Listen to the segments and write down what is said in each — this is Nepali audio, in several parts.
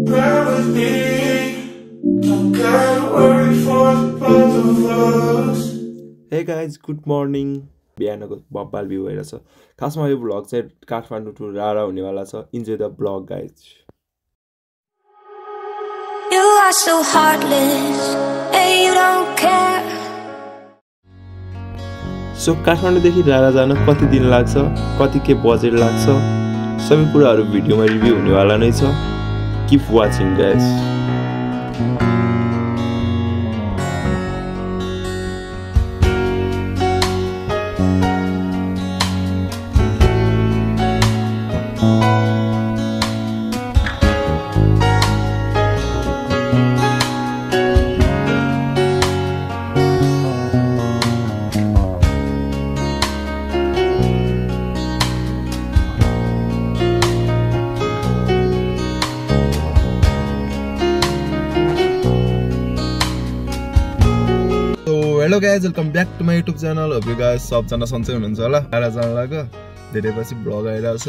Bear with me. Don't gotta worry for the both of us. Hey guys, good morning. बिहानको बब्बाल भ्यू भइरहेछ। खासमा यो भ्लग चाहिँ काठमाडौँ टु रारा हुनेवाला छ। Enjoy the vlog guys. You are so heartless and you don't care. So काठमाडौँदेखि रारा जान कति दिन लाग्छ, कति के बजेट लाग्छ, सबै कुराहरू भिडियोमा रिभ्यू हुनेवाला नै छ। Keep watching guys. Hello guys, welcome back to my YouTube channel. Hope you guys सबजना सन्चै हुनुहुन्छ होला। रारा जान लाग्यो, धेरै पछि भ्लग आइरहेको छ।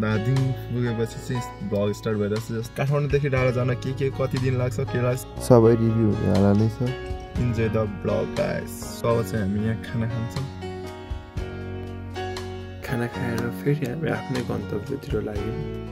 दार्जिलिङ पुगेपछि चाहिँ भ्लग स्टार्ट भइरहेको छ। काठमाडौँदेखि रारा जान के कति दिन लाग्छ, के लाग्छ सबै रिभ्यू हुनेवाला नै छ। Enjoy the vlog guys. अब चाहिँ हामी यहाँ खाना खान्छौँ। खाना खाएर फेरि हामी आफ्नै गन्तव्यतिर लाग्यौँ।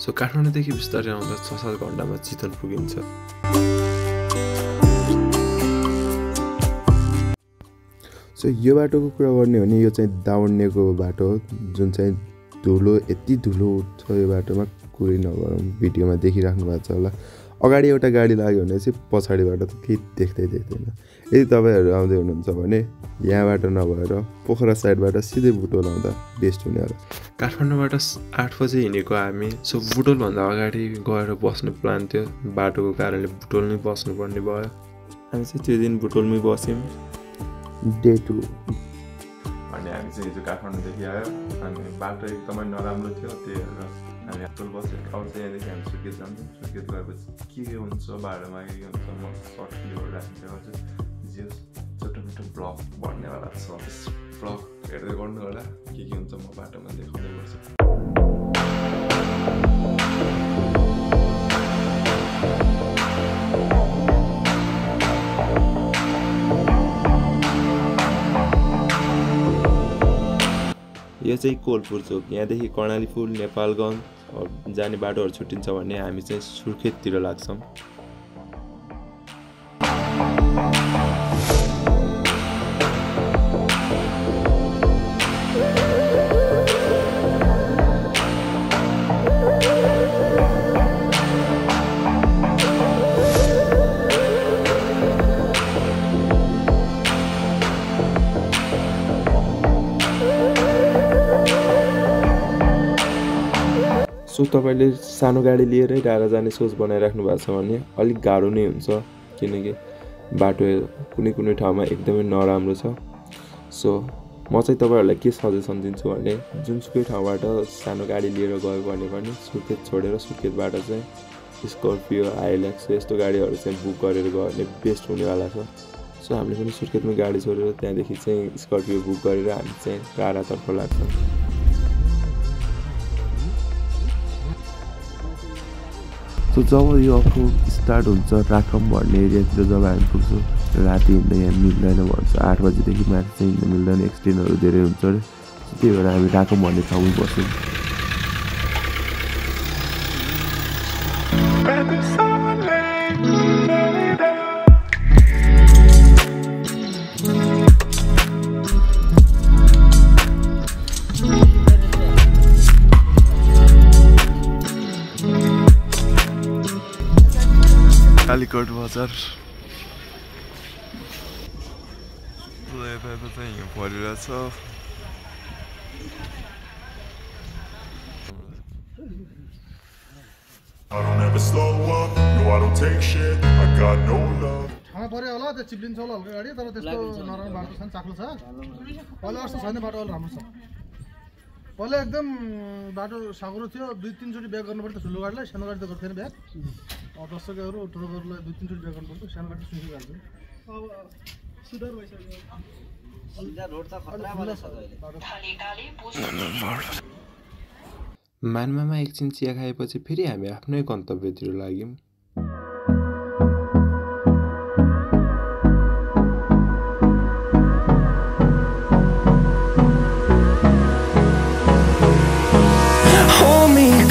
सो काठमाडौँदेखि बिस्तारै आउँदा 6-7 घन्टामा चितवन पुगिन्छ। सो यो बाटोको कुरा गर्ने हो भने यो चाहिँ दाउन्नेको बाटो हो, जुन चाहिँ धुलो यति धुलो उठ्छ यो बाटोमा कुरै नगरौँ। भिडियोमा देखिराख्नु भएको छ होला। अगाडि एउटा गाडी लाग्यो भने चाहिँ पछाडिबाट त केही देख्दैन। यदि तपाईँहरू आउँदै हुनुहुन्छ भने यहाँबाट नभएर पोखरा साइडबाट सिधै बुटोल आउँदा बेस्ट हुने होला। काठमाडौँबाट 8 बजे हिँडेको हामी। सो बुटोलभन्दा अगाडि गएर बस्ने प्लान थियो, बाटोको कारणले बुटोल नै बस्नुपर्ने भयो। हामी चाहिँ त्यो दिन बुटोलमै बस्यौँ। डे 2 अनि हामी चाहिँ हिजो काठमाडौँदेखि आयो। अनि बाटो एकदमै नराम्रो थियो, त्यही भएर हामी बुटोल बस्यौँ। अब चाहिँ यहाँदेखि हामी सुर्खेत जान्छौँ। सुर्खेत गएपछि के हुन्छ बाटोमा, के हुन्छ म सर्ट क्लिपहरू राखेर गर्छु। जे छोटो मिठो ब्लग बन्नेवाला छ। त्यस ब्लग हेर्दै गर्नु होला, के हुन्छ म बाटोमा देखाउँदै गर्छु। यो चाहिँ कोलपुर चोक। यहाँदेखि कर्णाली पुल, नेपालगञ्ज जाने बाटोहरू छुट्टिन्छ भने हामी चाहिँ सुर्खेततिर लाग्छौँ। सो तपाईँले सानो गाडी लिएरै रारा जाने सोच बनाइराख्नु भएको छ भने अलिक गाह्रो नै हुन्छ, किनकि बाटो कुनै ठाउँमा एकदमै नराम्रो छ। सो म चाहिँ तपाईँहरूलाई के सजेसन दिन्छु भने जुनसुकै ठाउँबाट सानो गाडी लिएर गयो भने पनि सुर्खेत छोडेर सुर्खेतबाट चाहिँ स्कर्पियो, हाइलक्स यस्तो गाडीहरू चाहिँ बुक गरेर गयो भने बेस्ट हुनेवाला छ। सो हामीले पनि सुर्खेतमै गाडी छोडेर त्यहाँदेखि चाहिँ स्कर्पियो बुक गरेर हामी चाहिँ रारातर्फ लाग्छौँ। सो जब यो अफरोड स्टार्ट हुन्छ राखम भन्ने एरियातिर जब हामी पुग्छौँ, राति हिँड्न यहाँ मिल्दैन भन्छ। 8 बजीदेखि माथि चाहिँ हिँड्न मिल्दैन, एक्सिडेन्टहरू धेरै हुन्छ अरे। त्यही भएर हामी राखम भन्ने ठाउँमै बस्यौँ। कालीकोट बजार चाहिँ हिउँ परिरहेछ। I don't ever slow up, no I don't take shit, I got no love. ठाउँ पर्यो होला त्यो चिप्लिन्छ होला हल्का गाडी तर त्यस्तो नराम्रो बाटो छैन चाक्लो छ पहिला जस्तो छैन बाटो अहिले राम्रो छ पहिला एकदम बाटो साँग्रो थियो 2-3 चोटि ब्याक गर्नु पर्थ्यो ठुलो गाडीलाई सानो गाडी त गर्थेन ब्याक 10 टकाहरू ठुलो गाडीलाई 2-3 चोटि ब्याक गर्नु पर्थ्यो सानो गाडी सुखी गाडी अब सुधार भइसक्यो सीधा रोड त खतरा भएछ अहिले मानमामा एकछिन चिया खाएपछि फेरि हामी आफ्नै गन्तव्यतिर लाग्यौँ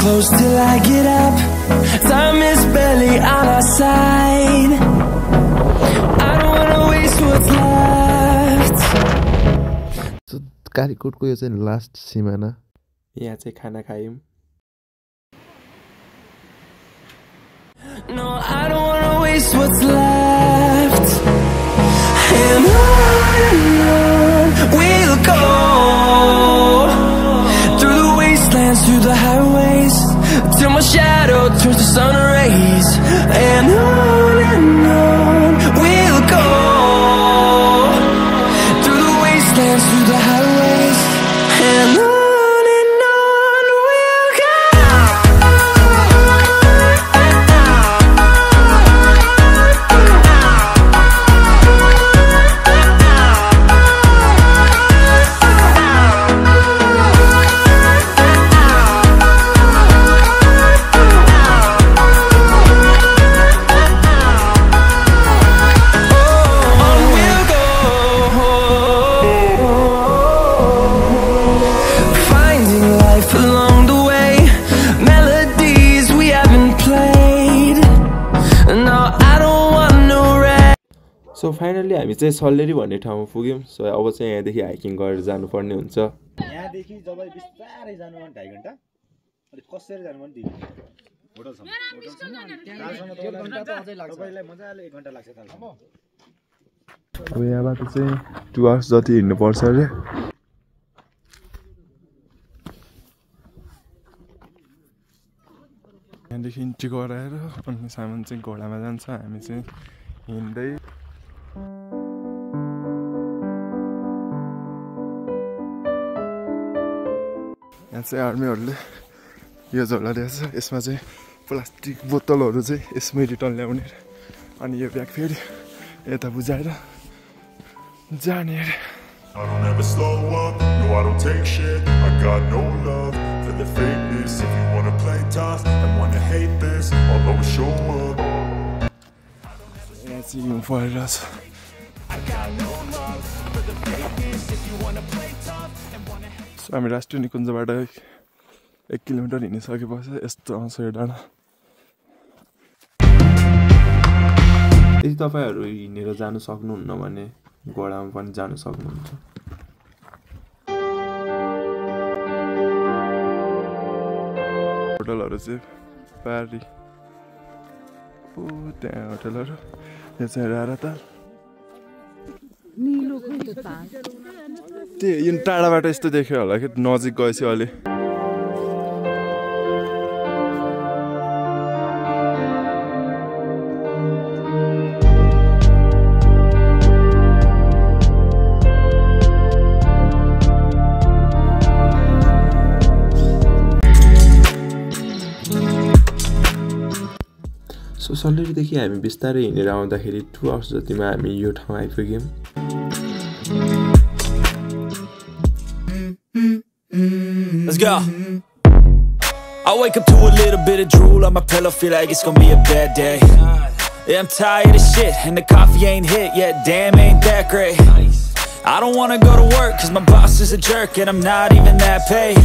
Close till I get up. Time is barely on our side. I don't wanna waste what's left. So कालीकोटको यो चाहिँ लास्ट सिमाना यहाँ चाहिँ खाना खायौँ No, I don't wanna waste what's left. And on we'll go through the wastelands, through the highways, till my shadow turns to sun rays. And on we'll go through the wastelands, through the highways, and on we'll go. So finally हामी चाहिँ सल्लेरी भन्ने ठाउँमा पुग्यौँ सो अब चाहिँ यहाँदेखि हाइकिङ गरेर जानुपर्ने हुन्छ यहाँदेखि जब बिस्तारै जानु भने 2.5 घण्टा अनि कसरी जानु भने 2 घण्टा होटल छ तपाईलाई मजाले 1 घण्टा लाग्छ तालसम्म अब यहाँबाट चाहिँ 2 आवर्स जति हिँड्नु पर्छ अरे यहाँदेखि इन्ट्री गराएर अनि सामान चाहिँ घोडामा जान्छ हामी चाहिँ हिँड्दै यहाँ चाहिँ आर्मीहरूले यो झोला दिएछ यसमा चाहिँ प्लास्टिक बोतलहरू चाहिँ यसमै रिटर्न ल्याउने अनि यो ब्याग फेरि यता बुझाएर जाने अरे I don't ever slow up, no I don't take shit, I got no love for the fakeness. If you wanna play tough and wanna hate this, I'll always show up. यहाँ चाहिँ हिउँ परिरहेछ हामी राष्ट्रिय निकुञ्जबाट 1 किलोमिटर हिँडिसकेपछि यस्तो आउँछ यो डाँडा यदि तपाईँहरू हिँडेर जानु सक्नुहुन्न भने घोडामा पनि जानु सक्नुहुन्छ होटलहरू चाहिँ पारी त्यहाँ होटलहरू यो चाहिँ राराताल त्यही यो टाढाबाट यस्तो देख्यो होला कि नजिक गएपछि अलि सो सल्लेरीदेखि हामी बिस्तारै हिँडेर आउँदाखेरि 2 आवर्स जतिमा हामी यो ठाउँ आइपुग्यौँ Let's go. I wake up to a little bit of drool on my pillow, feel like it's gonna be a bad day. Yeah, I'm tired of shit, and the coffee ain't hit yet, damn ain't that great. I don't wanna go to work, cause my boss is a jerk, and I'm not even that paid.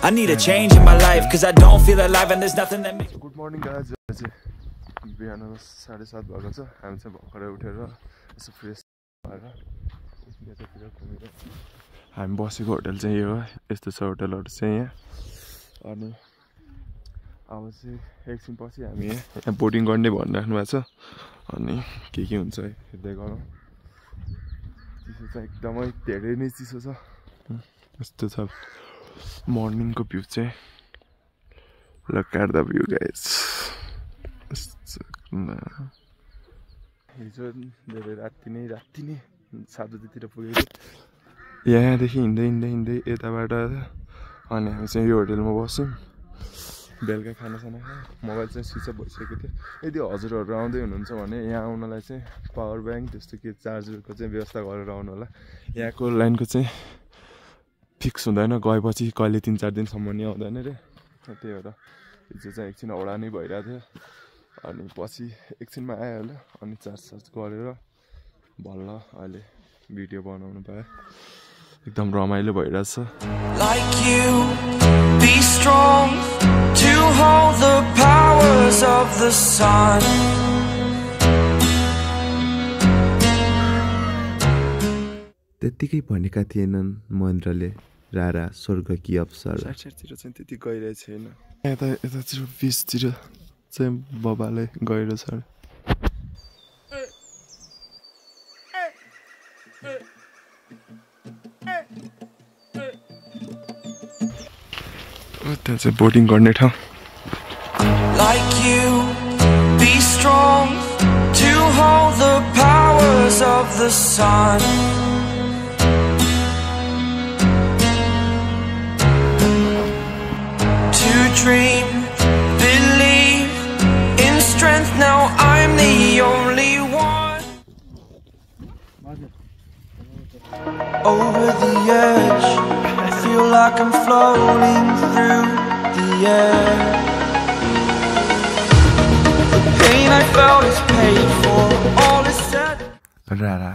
I need a change in my life, cause I don't feel alive, and there's nothing that makes... Good morning guys, बिहान 7:30 भएको छ हामी चाहिँ भर्खरै उठेर यसो फ्रेस भएर यतातिर घुमेर हामी बसेको होटल चाहिँ यो हो यस्तो छ होटलहरू चाहिँ यहाँ अनि अब चाहिँ एकछिन पछि हामी यहाँ बोटिङ गर्ने भनिराख्नु भएको छ अनि के हुन्छ हेर्दै गरौँ चिसो चाहिँ एकदमै धेरै नै चिसो छ यस्तो छ मर्निङको भ्यू चाहिँ look at the view guys हिजो धेरै राति नै 7 बजीतिर पुगेको यहाँदेखि हिँड्दै यताबाट अनि हामी चाहिँ यो होटेलमा बस्यौँ बेलुका खानासाना खायो मोबाइल चाहिँ स्विच अफ भइसकेको थियो यदि हजुरहरू आउँदै हुनुहुन्छ भने यहाँ आउनलाई चाहिँ पावर ब्याङ्क त्यस्तो के चार्जरको चाहिँ व्यवस्था गरेर आउनु होला यहाँको लाइनको चाहिँ फिक्स हुँदैन गएपछि कहिले 3-4 दिनसम्म नि आउँदैन रे त्यही भएर हिजो चाहिँ एकछिन औडा नै भइरहेको थियो अनि पछि एकछिनमा आइहाल्यो अनि चार्ज गरेर बल्ल अहिले भिडियो बनाउनु पाएँ एकदम रमाइलो भइरहेछ Like you, be strong to hold the powers of the sun. त्यत्तिकै भनेका थिएनन् महेन्द्रले रारा स्वर्गकी अप्सरा साइडतिर चाहिँ त्यति गइरहेको छैन यतातिर बिचतिर चाहिँ बबाले गएर छ त्यहाँ चाहिँ बोटिङ गर्ने ठाउँ Like you, be strong to hold the powers of the sun. To dream, believe in strength. Now I'm the only one. Over the edge, I feel like I'm floating through the air. Pain I felt is paid for, all is said. रारा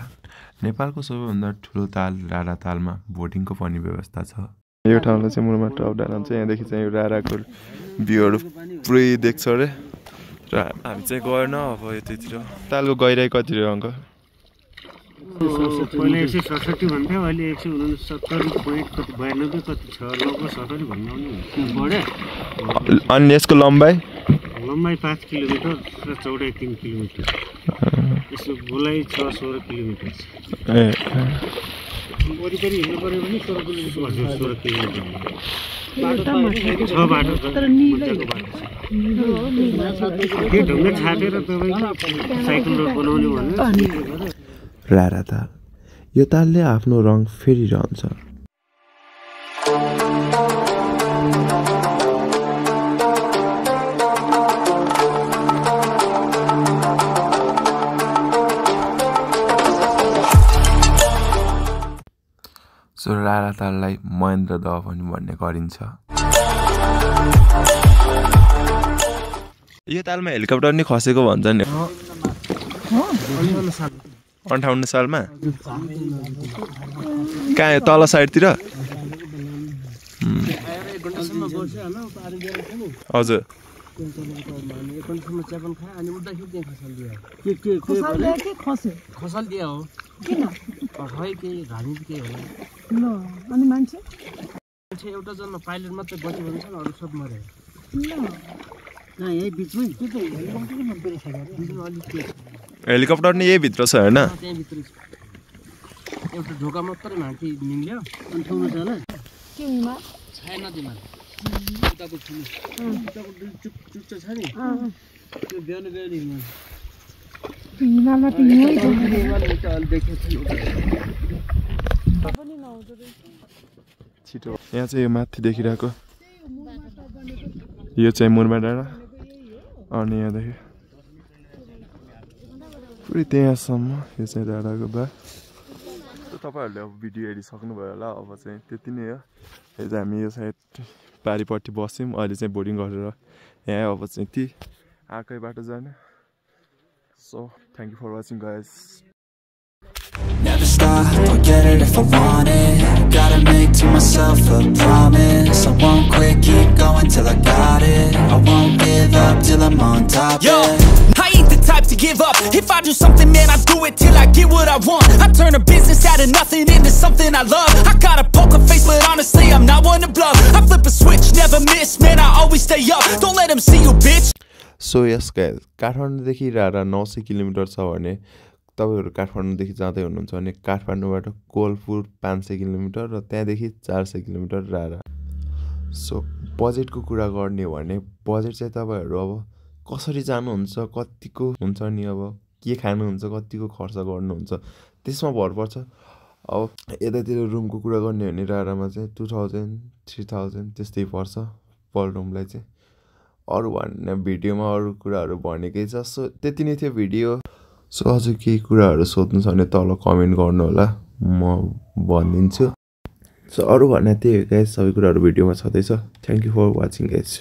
नेपालको सबैभन्दा ठुलो ताल रारा तालमा बोटिङको पनि व्यवस्था छ यो ठाउँलाई चाहिँ मुरमा टप डाउन हुन्छ यहाँदेखि चाहिँ यो राराको भ्यूहरू पुरै देख्छ अरे र हामी चाहिँ गएन अब यतैतिर तालको गहिराई कति रह्यो अङ्कल पहिला 167 भन्थ्यो अहिले 169.92 कति छ लगभग 70 भन्नु बढ्यो अनि यसको लम्बाइ 5 किलोमिटर र चौडाइ 3 किलोमिटर यसको गोलाइ 16 किलोमिटर वरिपरि हिँड्नु पर्यो भने 16 किलोमिटर छ बाटो तर मजाको बाटो यो ढुङ्गा छाटेर तपाईको साइकल रोड बनाउने भने रारा ताल यो तालले आफ्नो रङ फेरिरहन्छ सो रारा ताललाई महेन्द्र दह पनि भन्ने गरिन्छ यो तालमा हेलिकप्टर नि खसेको भन्छ नि 58 सालमा कहाँ तल साइडतिर हजुर खसल दिया हो किन खै के घानी के हो ल अनि मान्छे एउटा जन्म पाइलट मात्र बच्यो भन्छ अरु सब मरे ल यहाँ यही बिचमै के त हेलिकप्टर न बेल छ बिचमा अलि के हेलिकप्टर नि यही भित्र छ हैन त्यही भित्र एउटा ढोका मात्र माथि निङ्ल्यो अनि ठाउँमा छ होला के हुँमा छैन नदीमा उताको ठुलो उताको चुच्च छ नि त्यो बिहान हिँड्नु हिमालमा त हिँड्नु छिटो यहाँ चाहिँ यो माथि देखिरहेको यो चाहिँ मुरमा डाँडा अनि यहाँदेखि पुरै त्यहाँसम्म यो चाहिँ डाँडाको बा तपाईँहरूले अब भिडियो हेरिसक्नुभयो होला अब चाहिँ त्यति नै हो हिजो हामी यो साइड पारिपट्टि बस्यौँ अहिले चाहिँ बोर्डिङ गरेर यहाँ अब चाहिँ ती आएकै बाटो जाने so thank you for watching guys Never stop, I'll get it if I want it. Gotta make to myself a promise. I won't quit, keep going till I got it. I won't give up till I'm on top. Yo, I ain't the type to give up. If I do something, man, I do it till I get what I want. I turn a business out of nothing into something I love. I got a poker face, but honestly, I'm not one to bluff. I flip a switch, never miss, man, I always stay up. Don't let them see you, bitch. So yes guys काठमाडौँदेखि रारा 900 किलोमिटर छ भने तपाईहरु काठमाडौँदेखि जाँदै हुनुहुन्छ भने काठमाडौँबाट कोलपुर 500 किलोमिटर र त्यहाँदेखि 400 किलोमिटर रारा सो बजेटको कुरा गर्ने हो भने बजेट चाहिँ तपाईहरु अब कसरी जानुहुन्छ कतिको हुन्छ नि अब के खानुहुन्छ कतिको खर्च गर्नुहुन्छ त्यसमा भर पर्छ अब यतातिर रुमको कुरा गर्ने भने रारामा चाहिँ 2000 3000 त्यस्तै पर्छ पर रुमलाई चाहिँ अरू भन्ने भिडियोमा अरू कुराहरू भनेकै छ सो त्यति नै थियो भिडियो सो अझ केही कुराहरू सोध्नु छ भने तल कमेन्ट गर्नु होला म भनिदिन्छु सो अरू भन्ने त्यही हो गाइस सबै कुराहरू भिडियोमा छँदैछ thank you for watching guys